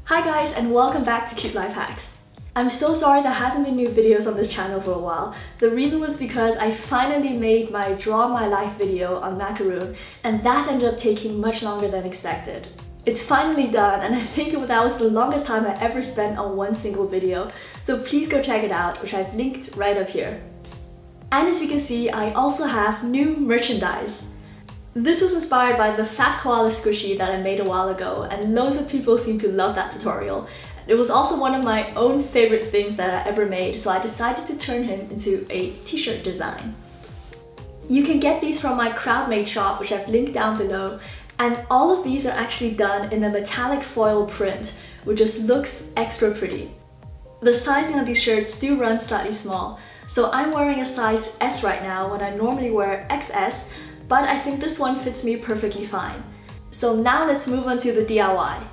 Hi guys, and welcome back to Cute Life Hacks. I'm so sorry there hasn't been new videos on this channel for a while. The reason was because I finally made my Draw My Life video on macaroon, and that ended up taking much longer than expected. It's finally done, and I think that was the longest time I ever spent on one single video, so please go check it out, which I've linked right up here. And as you can see, I also have new merchandise. This was inspired by the fat koala squishy that I made a while ago, and loads of people seem to love that tutorial. It was also one of my own favorite things that I ever made, so I decided to turn him into a t-shirt design. You can get these from my crowd-made shop, which I've linked down below, and all of these are actually done in a metallic foil print, which just looks extra pretty. The sizing of these shirts do run slightly small, so I'm wearing a size S right now when I normally wear XS, but I think this one fits me perfectly fine. So now let's move on to the DIY.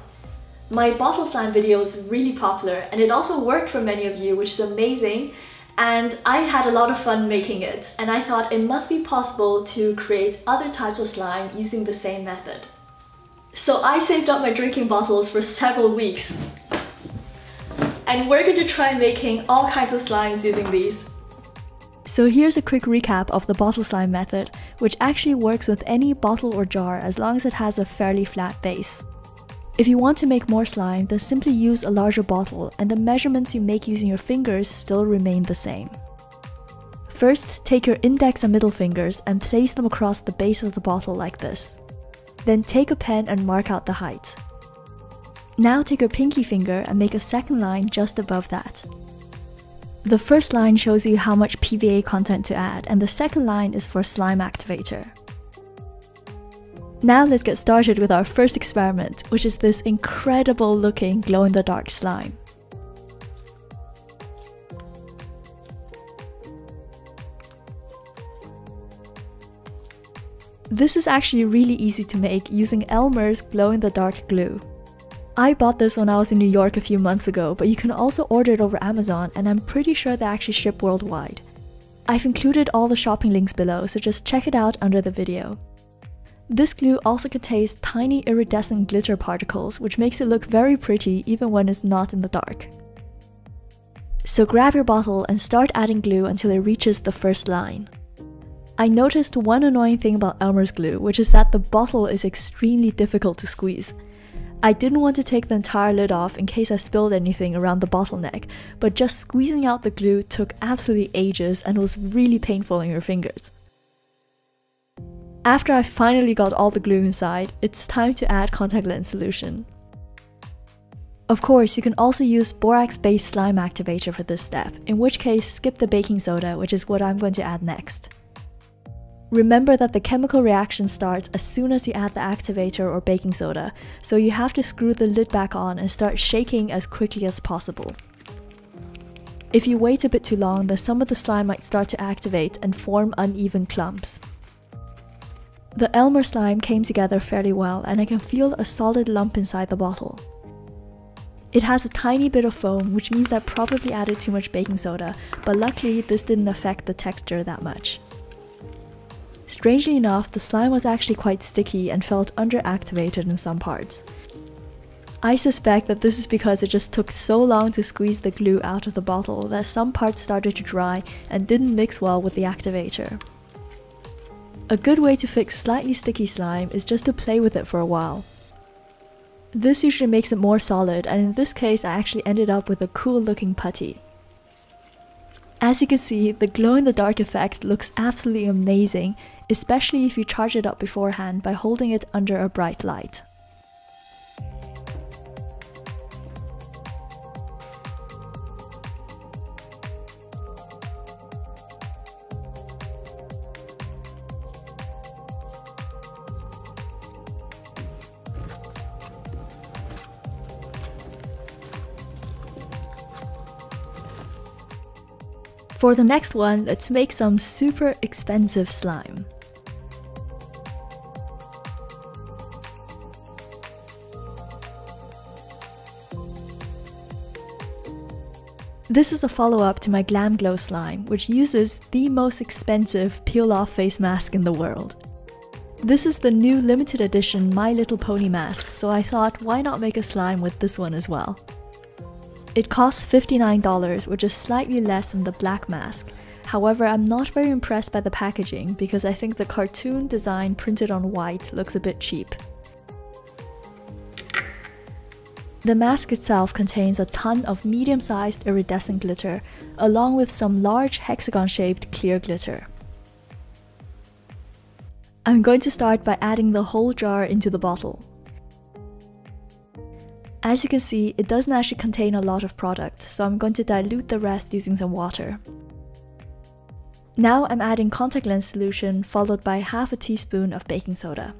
My bottle slime video is really popular, and it also worked for many of you, which is amazing, and I had a lot of fun making it, and I thought it must be possible to create other types of slime using the same method. So I saved up my drinking bottles for several weeks, and we're going to try making all kinds of slimes using these. So here's a quick recap of the bottle slime method, which actually works with any bottle or jar as long as it has a fairly flat base. If you want to make more slime, then simply use a larger bottle, and the measurements you make using your fingers still remain the same. First, take your index and middle fingers and place them across the base of the bottle like this. Then take a pen and mark out the height. Now take your pinky finger and make a second line just above that. The first line shows you how much PVA content to add, and the second line is for slime activator. Now let's get started with our first experiment, which is this incredible looking glow-in-the-dark slime. This is actually really easy to make using Elmer's glow-in-the-dark glue. I bought this when I was in New York a few months ago, but you can also order it over Amazon, and I'm pretty sure they actually ship worldwide. I've included all the shopping links below, so just check it out under the video. This glue also contains tiny iridescent glitter particles, which makes it look very pretty even when it's not in the dark. So grab your bottle and start adding glue until it reaches the first line. I noticed one annoying thing about Elmer's glue, which is that the bottle is extremely difficult to squeeze. I didn't want to take the entire lid off in case I spilled anything around the bottleneck, but just squeezing out the glue took absolutely ages and was really painful in your fingers. After I finally got all the glue inside, it's time to add contact lens solution. Of course, you can also use borax-based slime activator for this step, in which case skip the baking soda, which is what I'm going to add next. Remember that the chemical reaction starts as soon as you add the activator or baking soda, so you have to screw the lid back on and start shaking as quickly as possible. If you wait a bit too long, then some of the slime might start to activate and form uneven clumps. The Elmer slime came together fairly well, and I can feel a solid lump inside the bottle. It has a tiny bit of foam, which means I probably added too much baking soda, but luckily this didn't affect the texture that much. Strangely enough, the slime was actually quite sticky and felt underactivated in some parts. I suspect that this is because it just took so long to squeeze the glue out of the bottle that some parts started to dry and didn't mix well with the activator. A good way to fix slightly sticky slime is just to play with it for a while. This usually makes it more solid, and in this case I actually ended up with a cool looking putty. As you can see, the glow-in-the-dark effect looks absolutely amazing, especially if you charge it up beforehand by holding it under a bright light. For the next one, let's make some super expensive slime. This is a follow-up to my Glam Glow slime, which uses the most expensive peel-off face mask in the world. This is the new limited edition My Little Pony mask, so I thought why not make a slime with this one as well. It costs $59, which is slightly less than the black mask. However, I'm not very impressed by the packaging because I think the cartoon design printed on white looks a bit cheap. The mask itself contains a ton of medium-sized iridescent glitter, along with some large hexagon-shaped clear glitter. I'm going to start by adding the whole jar into the bottle. As you can see, it doesn't actually contain a lot of product, so I'm going to dilute the rest using some water. Now I'm adding contact lens solution followed by half a teaspoon of baking soda.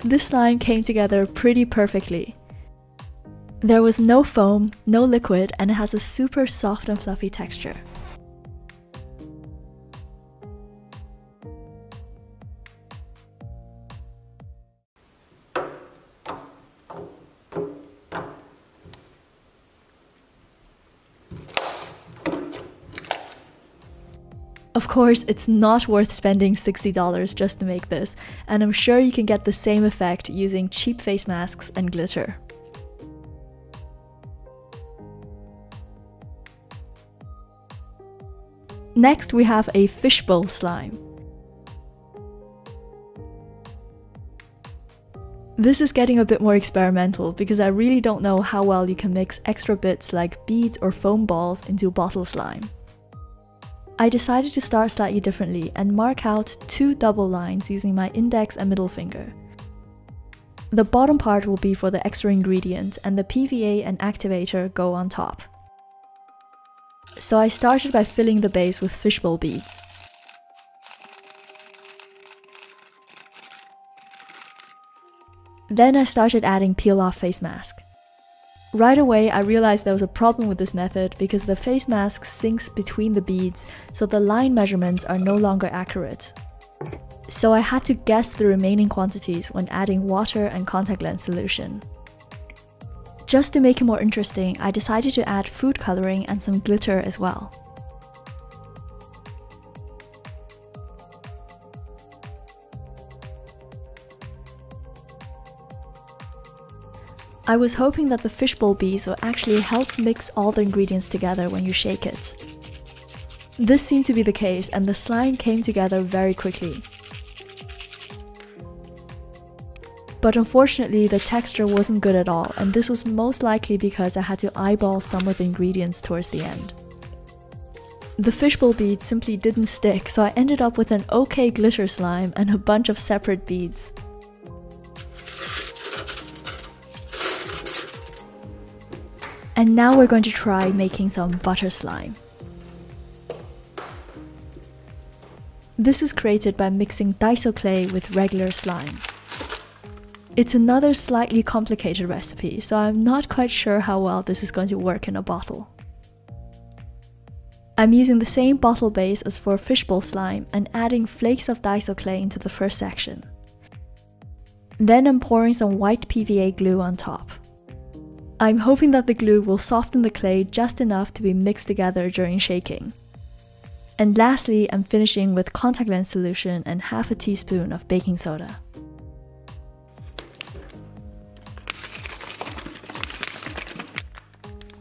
This slime came together pretty perfectly. There was no foam, no liquid, and it has a super soft and fluffy texture. Of course, it's not worth spending $60 just to make this, and I'm sure you can get the same effect using cheap face masks and glitter. Next, we have a fishbowl slime. This is getting a bit more experimental because I really don't know how well you can mix extra bits like beads or foam balls into bottle slime. I decided to start slightly differently and mark out 2 double lines using my index and middle finger. The bottom part will be for the extra ingredient and the PVA and activator go on top. So I started by filling the base with fishbowl beads. Then I started adding peel-off face mask. Right away I realized there was a problem with this method because the face mask sinks between the beads, so the line measurements are no longer accurate. So I had to guess the remaining quantities when adding water and contact lens solution. Just to make it more interesting, I decided to add food coloring and some glitter as well. I was hoping that the fishbowl beads will actually help mix all the ingredients together when you shake it. This seemed to be the case, and the slime came together very quickly. But unfortunately, the texture wasn't good at all, and this was most likely because I had to eyeball some of the ingredients towards the end. The fishbowl beads simply didn't stick, so I ended up with an okay glitter slime and a bunch of separate beads. And now we're going to try making some butter slime. This is created by mixing Daiso clay with regular slime. It's another slightly complicated recipe, so I'm not quite sure how well this is going to work in a bottle. I'm using the same bottle base as for fishbowl slime and adding flakes of Daiso clay into the first section. Then I'm pouring some white PVA glue on top. I'm hoping that the glue will soften the clay just enough to be mixed together during shaking. And lastly, I'm finishing with contact lens solution and half a teaspoon of baking soda.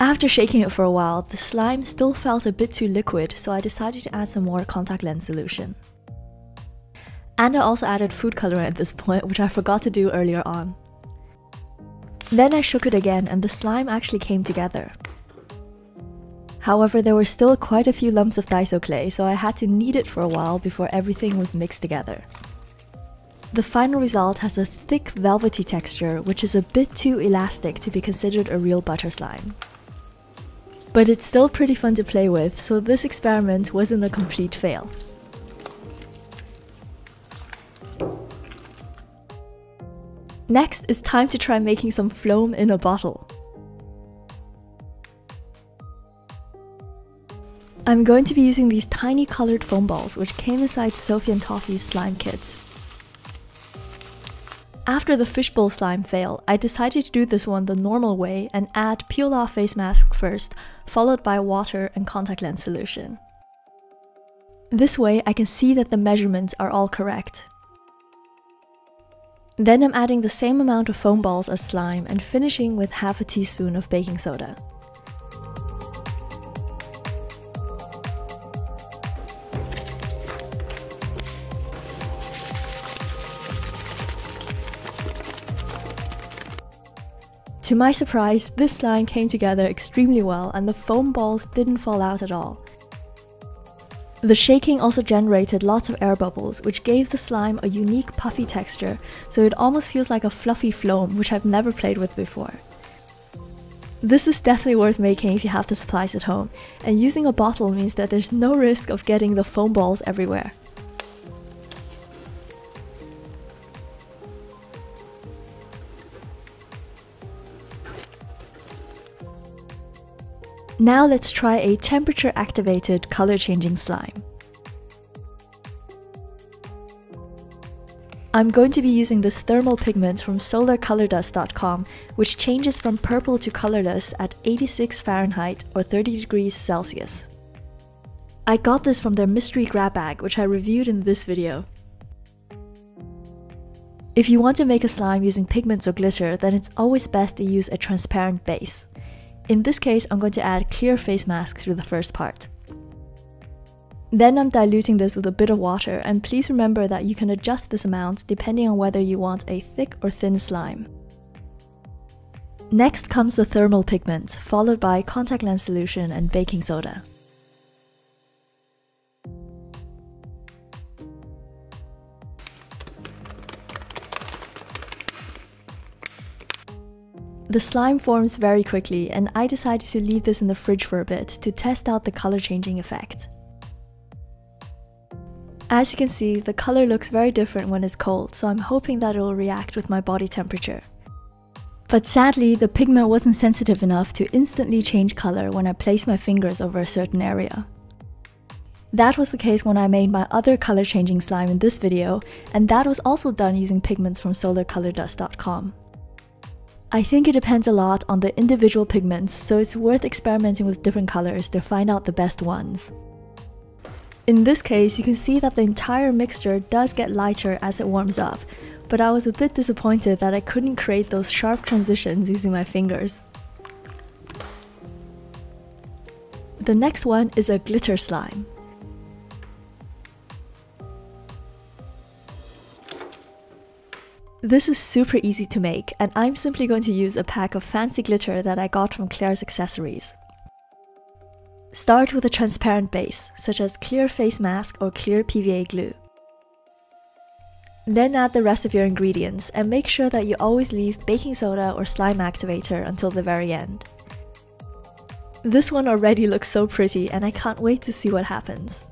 After shaking it for a while, the slime still felt a bit too liquid, so I decided to add some more contact lens solution. And I also added food coloring at this point, which I forgot to do earlier on. Then I shook it again and the slime actually came together. However, there were still quite a few lumps of Daiso clay, so I had to knead it for a while before everything was mixed together. The final result has a thick velvety texture, which is a bit too elastic to be considered a real butter slime. But it's still pretty fun to play with, so this experiment wasn't a complete fail. Next, it's time to try making some foam in a bottle. I'm going to be using these tiny colored foam balls which came inside Sophie and Toffee's slime kit. After the fishbowl slime fail, I decided to do this one the normal way and add peel off face mask first, followed by water and contact lens solution. This way I can see that the measurements are all correct. Then I'm adding the same amount of foam balls as slime and finishing with half a teaspoon of baking soda. To my surprise, this slime came together extremely well and the foam balls didn't fall out at all. The shaking also generated lots of air bubbles, which gave the slime a unique puffy texture, so it almost feels like a fluffy foam, which I've never played with before. This is definitely worth making if you have the supplies at home, and using a bottle means that there's no risk of getting the foam balls everywhere. Now let's try a temperature-activated color-changing slime. I'm going to be using this thermal pigment from solarcolordust.com, which changes from purple to colorless at 86 Fahrenheit or 30 degrees Celsius. I got this from their mystery grab bag, which I reviewed in this video. If you want to make a slime using pigments or glitter, then it's always best to use a transparent base. In this case, I'm going to add clear face mask through the first part. Then I'm diluting this with a bit of water, and please remember that you can adjust this amount depending on whether you want a thick or thin slime. Next comes the thermal pigment, followed by contact lens solution and baking soda. The slime forms very quickly, and I decided to leave this in the fridge for a bit to test out the color changing effect. As you can see, the color looks very different when it's cold, so I'm hoping that it will react with my body temperature. But sadly, the pigment wasn't sensitive enough to instantly change color when I placed my fingers over a certain area. That was the case when I made my other color changing slime in this video, and that was also done using pigments from solarcolordust.com. I think it depends a lot on the individual pigments, so it's worth experimenting with different colors to find out the best ones. In this case, you can see that the entire mixture does get lighter as it warms up, but I was a bit disappointed that I couldn't create those sharp transitions using my fingers. The next one is a glitter slime. This is super easy to make, and I'm simply going to use a pack of fancy glitter that I got from Claire's Accessories. Start with a transparent base, such as clear face mask or clear PVA glue. Then add the rest of your ingredients, and make sure that you always leave baking soda or slime activator until the very end. This one already looks so pretty, and I can't wait to see what happens.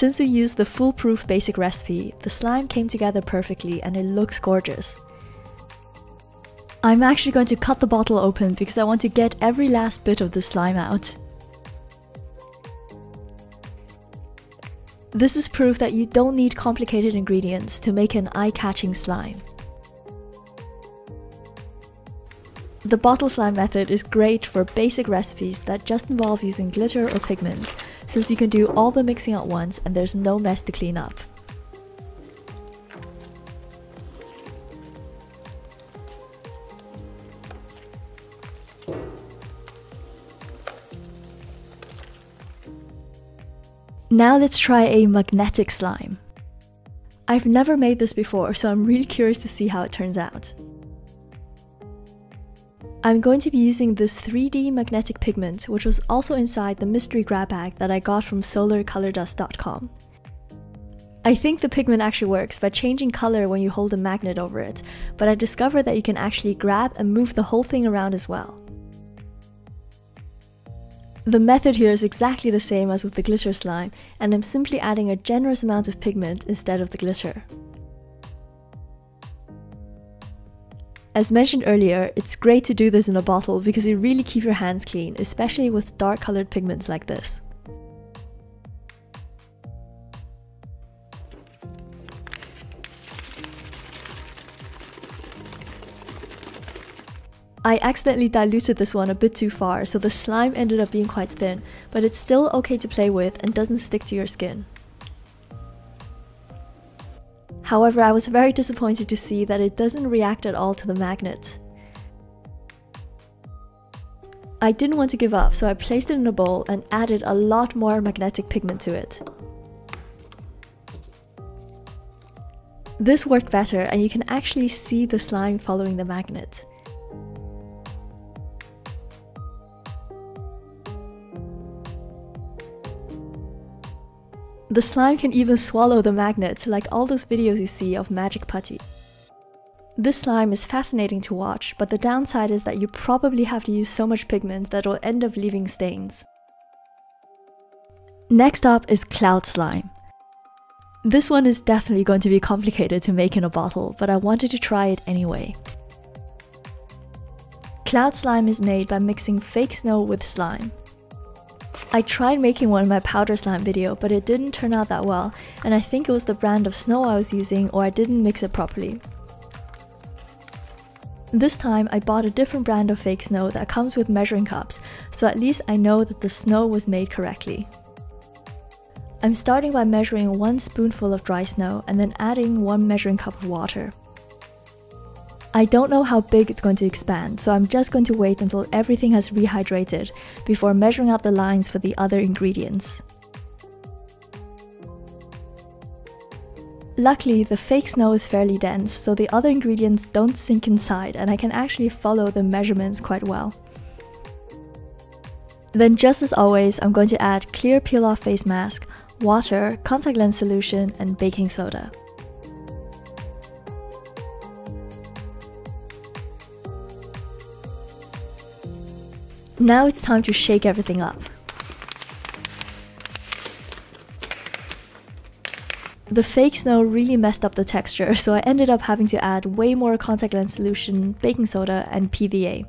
Since we used the foolproof basic recipe, the slime came together perfectly and it looks gorgeous. I'm actually going to cut the bottle open because I want to get every last bit of the slime out. This is proof that you don't need complicated ingredients to make an eye-catching slime. The bottle slime method is great for basic recipes that just involve using glitter or pigments, since you can do all the mixing at once and there's no mess to clean up. Now let's try a magnetic slime. I've never made this before, so I'm really curious to see how it turns out. I'm going to be using this 3D magnetic pigment, which was also inside the mystery grab bag that I got from solarcolordust.com. I think the pigment actually works by changing color when you hold a magnet over it, but I discovered that you can actually grab and move the whole thing around as well. The method here is exactly the same as with the glitter slime, and I'm simply adding a generous amount of pigment instead of the glitter. As mentioned earlier, it's great to do this in a bottle because you really keep your hands clean, especially with dark colored pigments like this. I accidentally diluted this one a bit too far, so the slime ended up being quite thin, but it's still okay to play with and doesn't stick to your skin. However, I was very disappointed to see that it doesn't react at all to the magnet. I didn't want to give up, so I placed it in a bowl and added a lot more magnetic pigment to it. This worked better, and you can actually see the slime following the magnet. The slime can even swallow the magnet, like all those videos you see of magic putty. This slime is fascinating to watch, but the downside is that you probably have to use so much pigment that it will end up leaving stains. Next up is cloud slime. This one is definitely going to be complicated to make in a bottle, but I wanted to try it anyway. Cloud slime is made by mixing fake snow with slime. I tried making one in my powder slime video, but it didn't turn out that well, and I think it was the brand of snow I was using, or I didn't mix it properly. This time I bought a different brand of fake snow that comes with measuring cups, so at least I know that the snow was made correctly. I'm starting by measuring 1 spoonful of dry snow and then adding 1 measuring cup of water. I don't know how big it's going to expand, so I'm just going to wait until everything has rehydrated before measuring out the lines for the other ingredients. Luckily, the fake snow is fairly dense, so the other ingredients don't sink inside and I can actually follow the measurements quite well. Then, just as always, I'm going to add clear peel-off face mask, water, contact lens solution, and baking soda. Now it's time to shake everything up. The fake snow really messed up the texture, so I ended up having to add way more contact lens solution, baking soda, and PVA.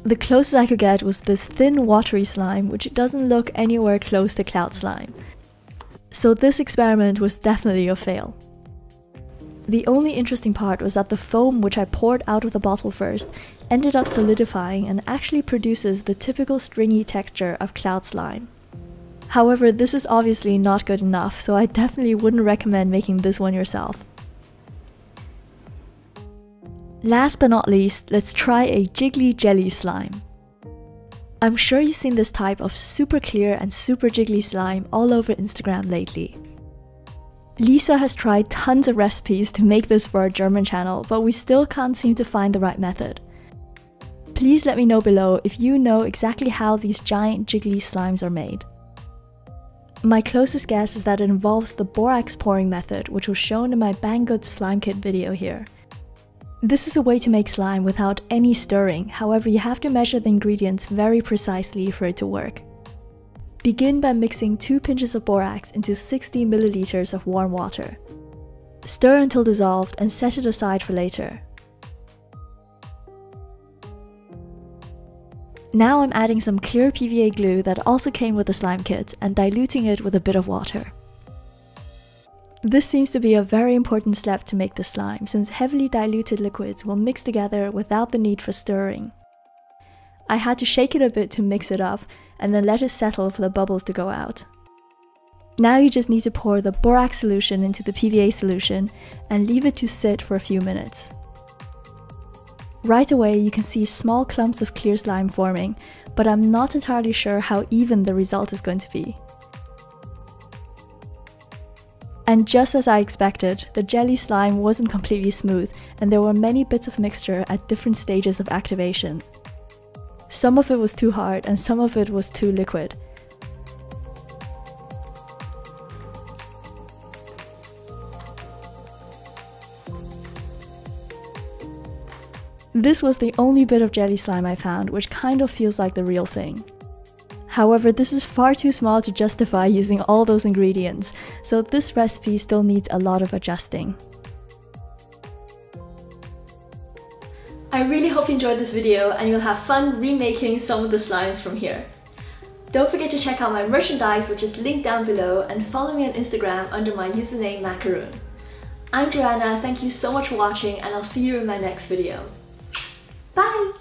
The closest I could get was this thin watery slime, which doesn't look anywhere close to cloud slime. So this experiment was definitely a fail. The only interesting part was that the foam which I poured out of the bottle first ended up solidifying and actually produces the typical stringy texture of cloud slime. However, this is obviously not good enough, so I definitely wouldn't recommend making this one yourself. Last but not least, let's try a jiggly jelly slime. I'm sure you've seen this type of super clear and super jiggly slime all over Instagram lately. Lisa has tried tons of recipes to make this for our German channel, but we still can't seem to find the right method. Please let me know below if you know exactly how these giant jiggly slimes are made. My closest guess is that it involves the borax pouring method, which was shown in my Banggood slime kit video here. This is a way to make slime without any stirring, however you have to measure the ingredients very precisely for it to work. Begin by mixing 2 pinches of borax into 60 milliliters of warm water. Stir until dissolved and set it aside for later. Now I'm adding some clear PVA glue that also came with the slime kit and diluting it with a bit of water. This seems to be a very important step to make the slime, since heavily diluted liquids will mix together without the need for stirring. I had to shake it a bit to mix it up and then let it settle for the bubbles to go out. Now you just need to pour the borax solution into the PVA solution and leave it to sit for a few minutes. Right away you can see small clumps of clear slime forming, but I'm not entirely sure how even the result is going to be. And just as I expected, the jelly slime wasn't completely smooth and there were many bits of mixture at different stages of activation. Some of it was too hard and some of it was too liquid. This was the only bit of jelly slime I found, which kind of feels like the real thing. However, this is far too small to justify using all those ingredients, so this recipe still needs a lot of adjusting. I really hope you enjoyed this video and you'll have fun remaking some of the slimes from here. Don't forget to check out my merchandise, which is linked down below, and follow me on Instagram under my username Macaroon. I'm Joanna, thank you so much for watching, and I'll see you in my next video. Bye!